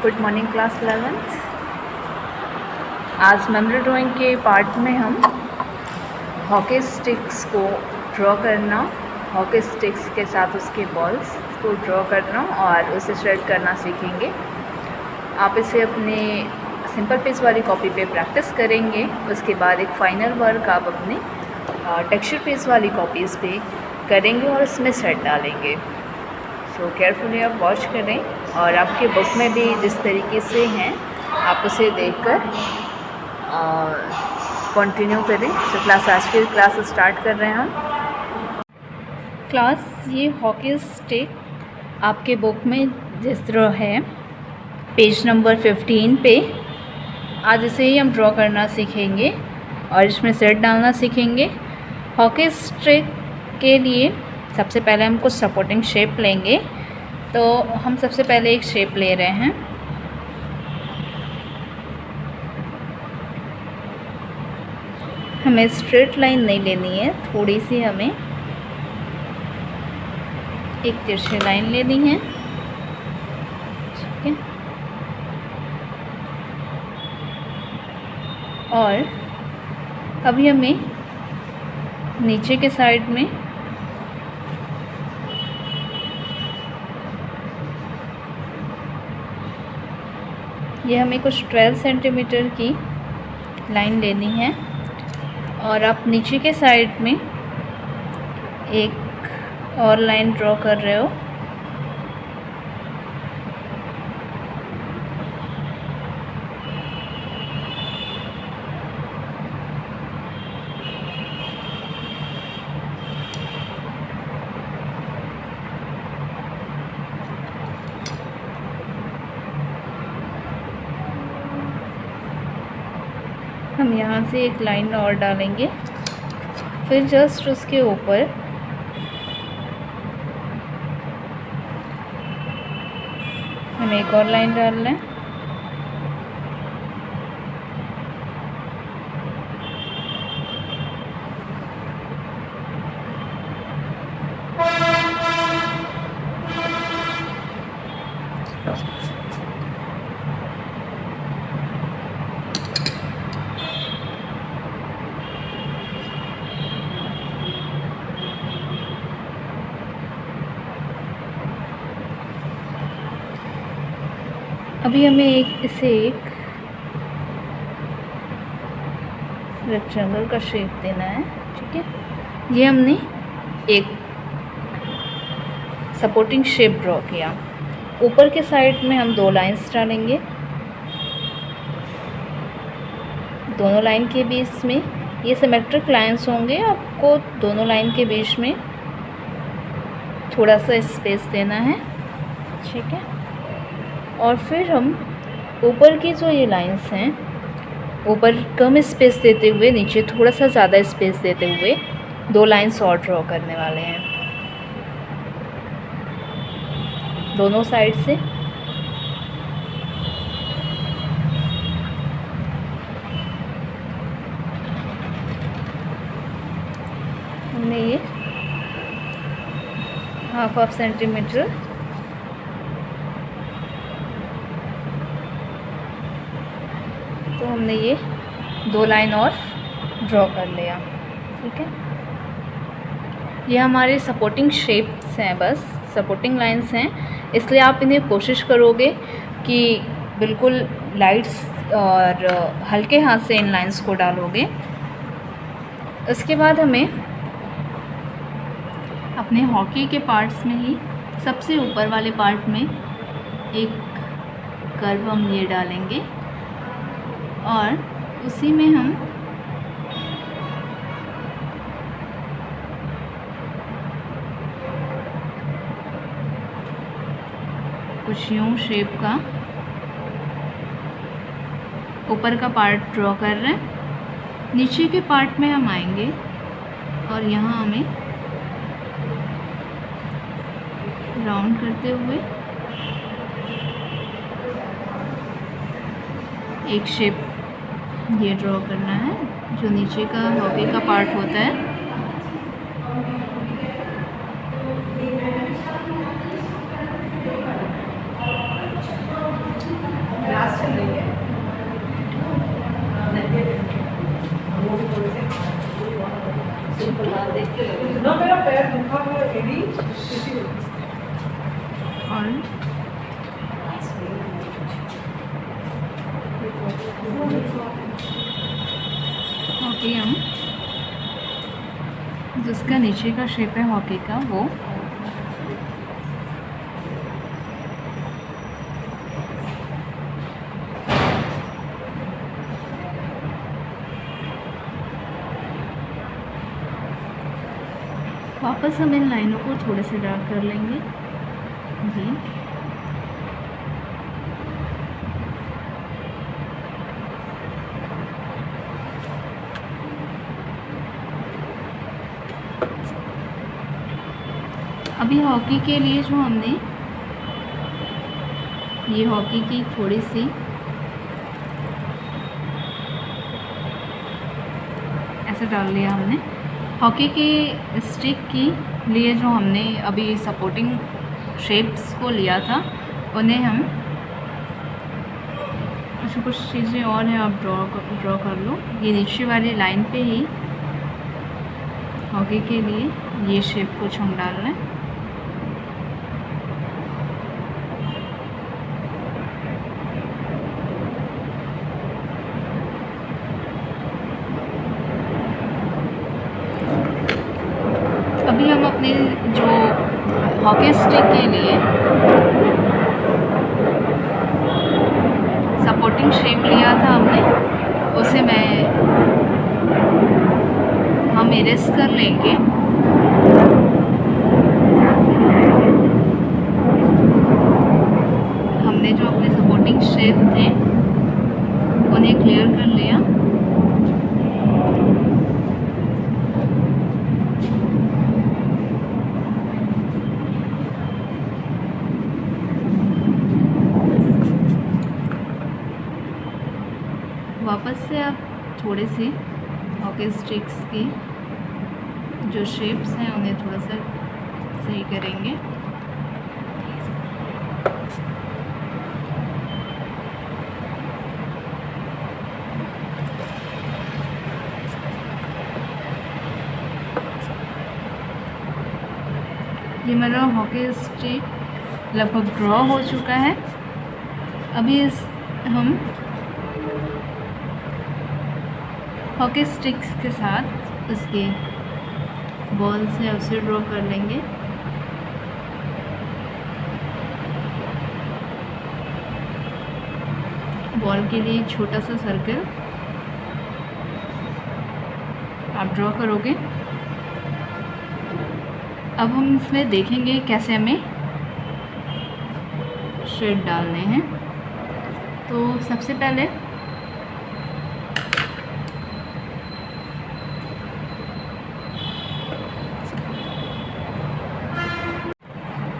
Good morning class 11th। आज memory drawing के part में हम हॉकी स्टिक्स को ड्रॉ करना, हॉकी स्टिक्स के साथ उसके बॉल्स को ड्रॉ करना और उसे श्रेड करना सीखेंगे। आप इसे अपने सिंपल पेज वाली कॉपी पे प्रैक्टिस करेंगे। उसके बाद एक फाइनल वर्क आप अपने टेक्सचर पेज वाली कॉपीज़ पे करेंगे और उसमें श्रेड डालेंगे। सो केयरफुली आप वॉच करें और आपके बुक में भी जिस तरीके से हैं आप उसे देखकर कंटिन्यू करें। सो क्लास आज की क्लास स्टार्ट कर रहे हैं हम। क्लास ये हॉकी स्टिक आपके बुक में जिस तरह है पेज नंबर 15 पे, आज इसे ही हम ड्रॉ करना सीखेंगे और इसमें सेट डालना सीखेंगे। हॉकी स्टिक के लिए सबसे पहले हम कुछ सपोर्टिंग शेप लेंगे। तो हम सबसे पहले एक शेप ले रहे हैं। हमें स्ट्रेट लाइन नहीं लेनी है, थोड़ी सी हमें एक तिरछी लाइन लेनी है। ठीक है, और अभी हमें नीचे के साइड में ये हमें कुछ 12 सेंटीमीटर की लाइन लेनी है और आप नीचे के साइड में एक और लाइन ड्रॉ कर रहे हो। हम यहाँ से एक लाइन और डालेंगे, फिर जस्ट उसके ऊपर हम एक और लाइन डाल लें। अभी हमें इसे एक रेक्टेंगल का शेप देना है। ठीक है, ये हमने एक सपोर्टिंग शेप ड्रॉ किया। ऊपर के साइड में हम 2 लाइंस डालेंगे। दोनों लाइन के बीच में ये सिमेट्रिक लाइंस होंगे। आपको दोनों लाइन के बीच में थोड़ा सा स्पेस देना है। ठीक है, और फिर हम ऊपर की जो ये लाइंस हैं, ऊपर कम स्पेस देते हुए नीचे थोड़ा सा ज़्यादा स्पेस देते हुए 2 लाइंस और ड्रॉ करने वाले हैं दोनों साइड से। हमने ये हाफ सेंटीमीटर तो हमने ये 2 लाइन और ड्रॉ कर लिया। ठीक है, ये हमारे सपोर्टिंग शेप्स हैं, बस सपोर्टिंग लाइंस हैं, इसलिए आप इन्हें कोशिश करोगे कि बिल्कुल लाइट्स और हल्के हाथ से इन लाइंस को डालोगे। इसके बाद हमें अपने हॉकी के पार्ट्स में ही सबसे ऊपर वाले पार्ट में एक कर्व हम ये डालेंगे और उसी में हम कुछ यूं शेप का ऊपर का पार्ट ड्रॉ कर रहे हैं। नीचे के पार्ट में हम आएंगे और यहाँ हमें राउंड करते हुए एक शेप ये ड्रॉ करना है जो नीचे का हॉकी का पार्ट होता है। जिसका नीचे का शेप है हॉकी का वो वापस हम इन लाइनों को थोड़े से डार्क कर लेंगे जी। अभी हॉकी के लिए जो हमने ये हॉकी की थोड़ी सी ऐसे डाल लिया हमने। हॉकी की स्टिक की लिए जो हमने अभी सपोर्टिंग शेप्स को लिया था उन्हें हम कुछ चीज़ें और हैं, आप ड्रॉ कर लो। ये नीचे वाली लाइन पे ही हॉकी के लिए ये शेप कुछ हम डाल रहे हैं। अभी हम अपने जो हॉकी स्टिक के लिए सपोर्टिंग शेप लिया था हमने उसे हम इरेज कर लेंगे। हमने जो अपने सपोर्टिंग शेप थे उन्हें क्लियर कर लिया। वापस से आप थोड़े सी हॉकी स्टिक्स की जो शेप्स हैं उन्हें थोड़ा सा सही करेंगे। ये मेरा हॉकी स्टिक लगभग ड्रॉ हो चुका है। अभी हम हॉकी स्टिक्स के साथ उसके बॉल्स है उसे ड्रॉ कर लेंगे। बॉल के लिए छोटा सा सर्कल आप ड्रॉ करोगे। अब हम इसमें देखेंगे कैसे हमें शेड डालने हैं। तो सबसे पहले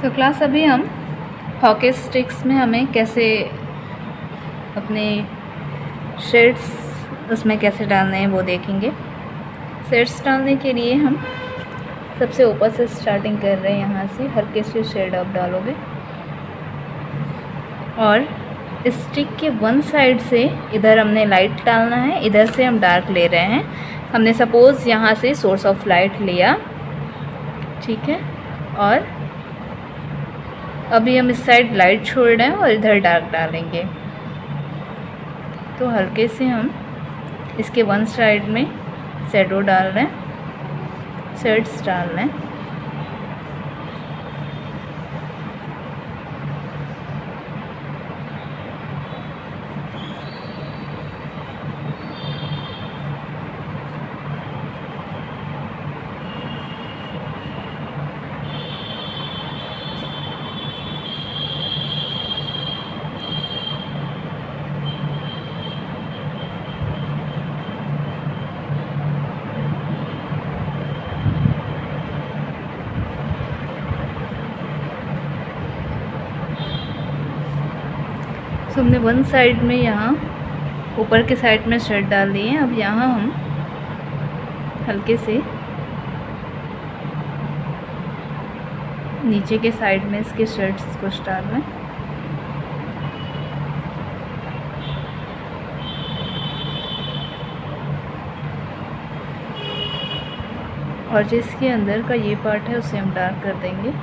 तो क्लास अभी हम हॉकी स्टिक्स में हमें कैसे अपने शेड्स उसमें कैसे डालने हैं वो देखेंगे। शेड्स डालने के लिए हम सबसे ऊपर से स्टार्टिंग कर रहे हैं। यहाँ से हल्के से शेड आप डालोगे और स्टिक के वन साइड से इधर हमने लाइट डालना है, इधर से हम डार्क ले रहे हैं। हमने सपोज़ यहाँ से सोर्स ऑफ लाइट लिया, ठीक है, और अभी हम इस साइड लाइट छोड़ रहे हैं और इधर डार्क डालेंगे। तो हल्के से हम इसके वन साइड में शैडो डाल रहे हैं, शेड्स डाल रहे हैं। तो हमने वन साइड में यहाँ ऊपर के साइड में शेड डाल दिए हैं। अब यहाँ हम हल्के से नीचे के साइड में इसके शेड्स कुछ डाल रहे हैं। और जिसके अंदर का ये पार्ट है उसे हम डार्क कर देंगे।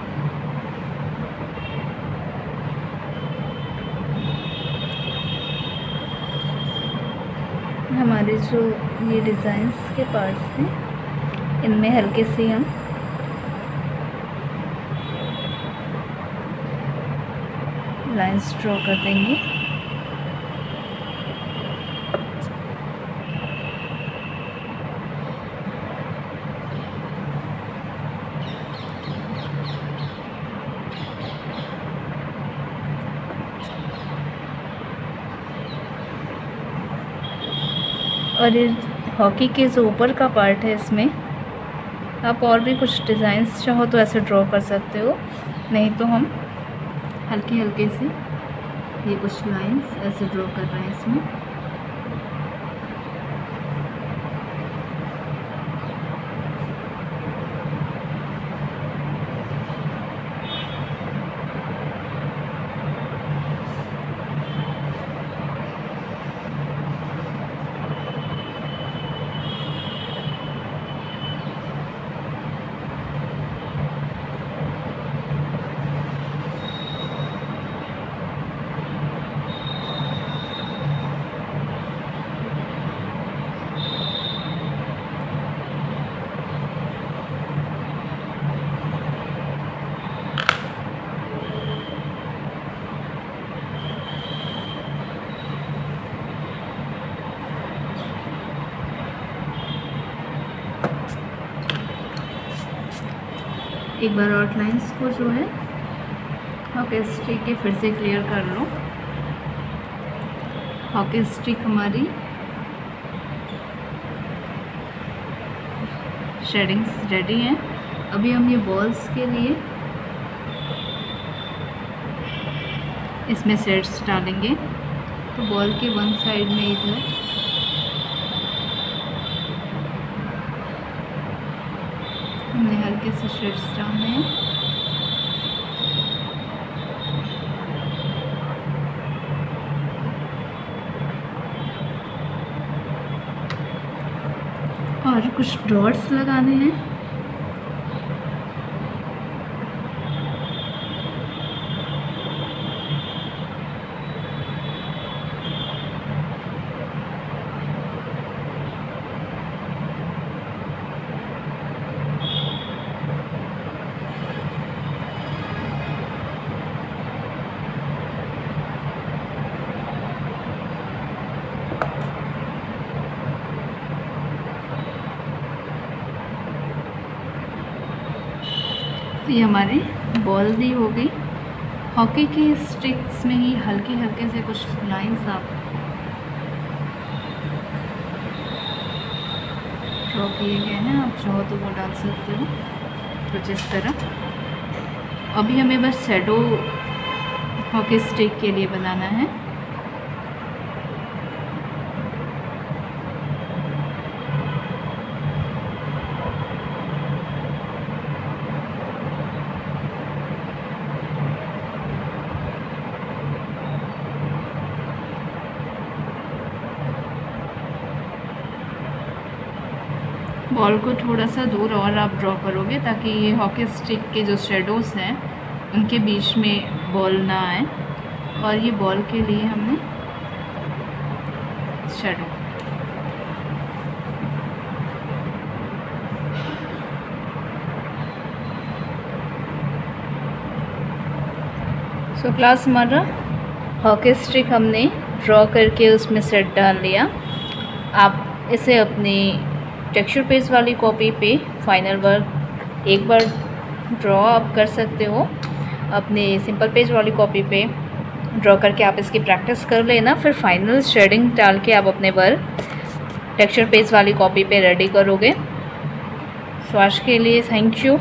हमारे जो ये डिज़ाइंस के पार्ट्स हैं इनमें हल्के से हम लाइंस ड्रॉ कर देंगे। और ये हॉकी के जो ऊपर का पार्ट है, इसमें आप और भी कुछ डिज़ाइंस चाहो तो ऐसे ड्रॉ कर सकते हो, नहीं तो हम हल्के हल्के से ये कुछ लाइंस ऐसे ड्रॉ कर रहे हैं इसमें। एक बार आउटलाइंस को जो है हॉकी स्टिक के फिर से क्लियर कर लो। हॉकी स्टिक हमारी शेडिंग्स रेडी हैं। अभी हम ये बॉल्स के लिए इसमें शेड्स डालेंगे। तो बॉल के वन साइड में इधर हमने हल्के से शेड्स डालने हैं। और कुछ डॉट्स लगाने हैं। ये हमारी बॉल दी हो गई। हॉकी के स्टिक्स में ही हल्के हल्के से कुछ लाइंस आप ड्रॉ किए गए हैं, आप चाहो तो वो डाल सकते हो कुछ इस तरह। अभी हमें बस शैडो हॉकी स्टिक के लिए बनाना है। बॉल को थोड़ा सा दूर और आप ड्रॉ करोगे ताकि ये हॉकी स्टिक के जो शेडोज़ हैं उनके बीच में बॉल ना आए। और ये बॉल के लिए हमने शेडो क्लास हमारा हॉकी स्टिक हमने ड्रॉ करके उसमें सेट डाल लिया। आप इसे अपनी टेक्सचर पेज वाली कॉपी पे फाइनल वर्क एक बार ड्रॉ आप कर सकते हो। अपने सिंपल पेज वाली कॉपी पे ड्रॉ करके आप इसकी प्रैक्टिस कर लेना, फिर फाइनल शेडिंग डाल के आप अपने वर्क टेक्सचर पेज वाली कॉपी पे रेडी करोगे। सो आज के लिए थैंक यू।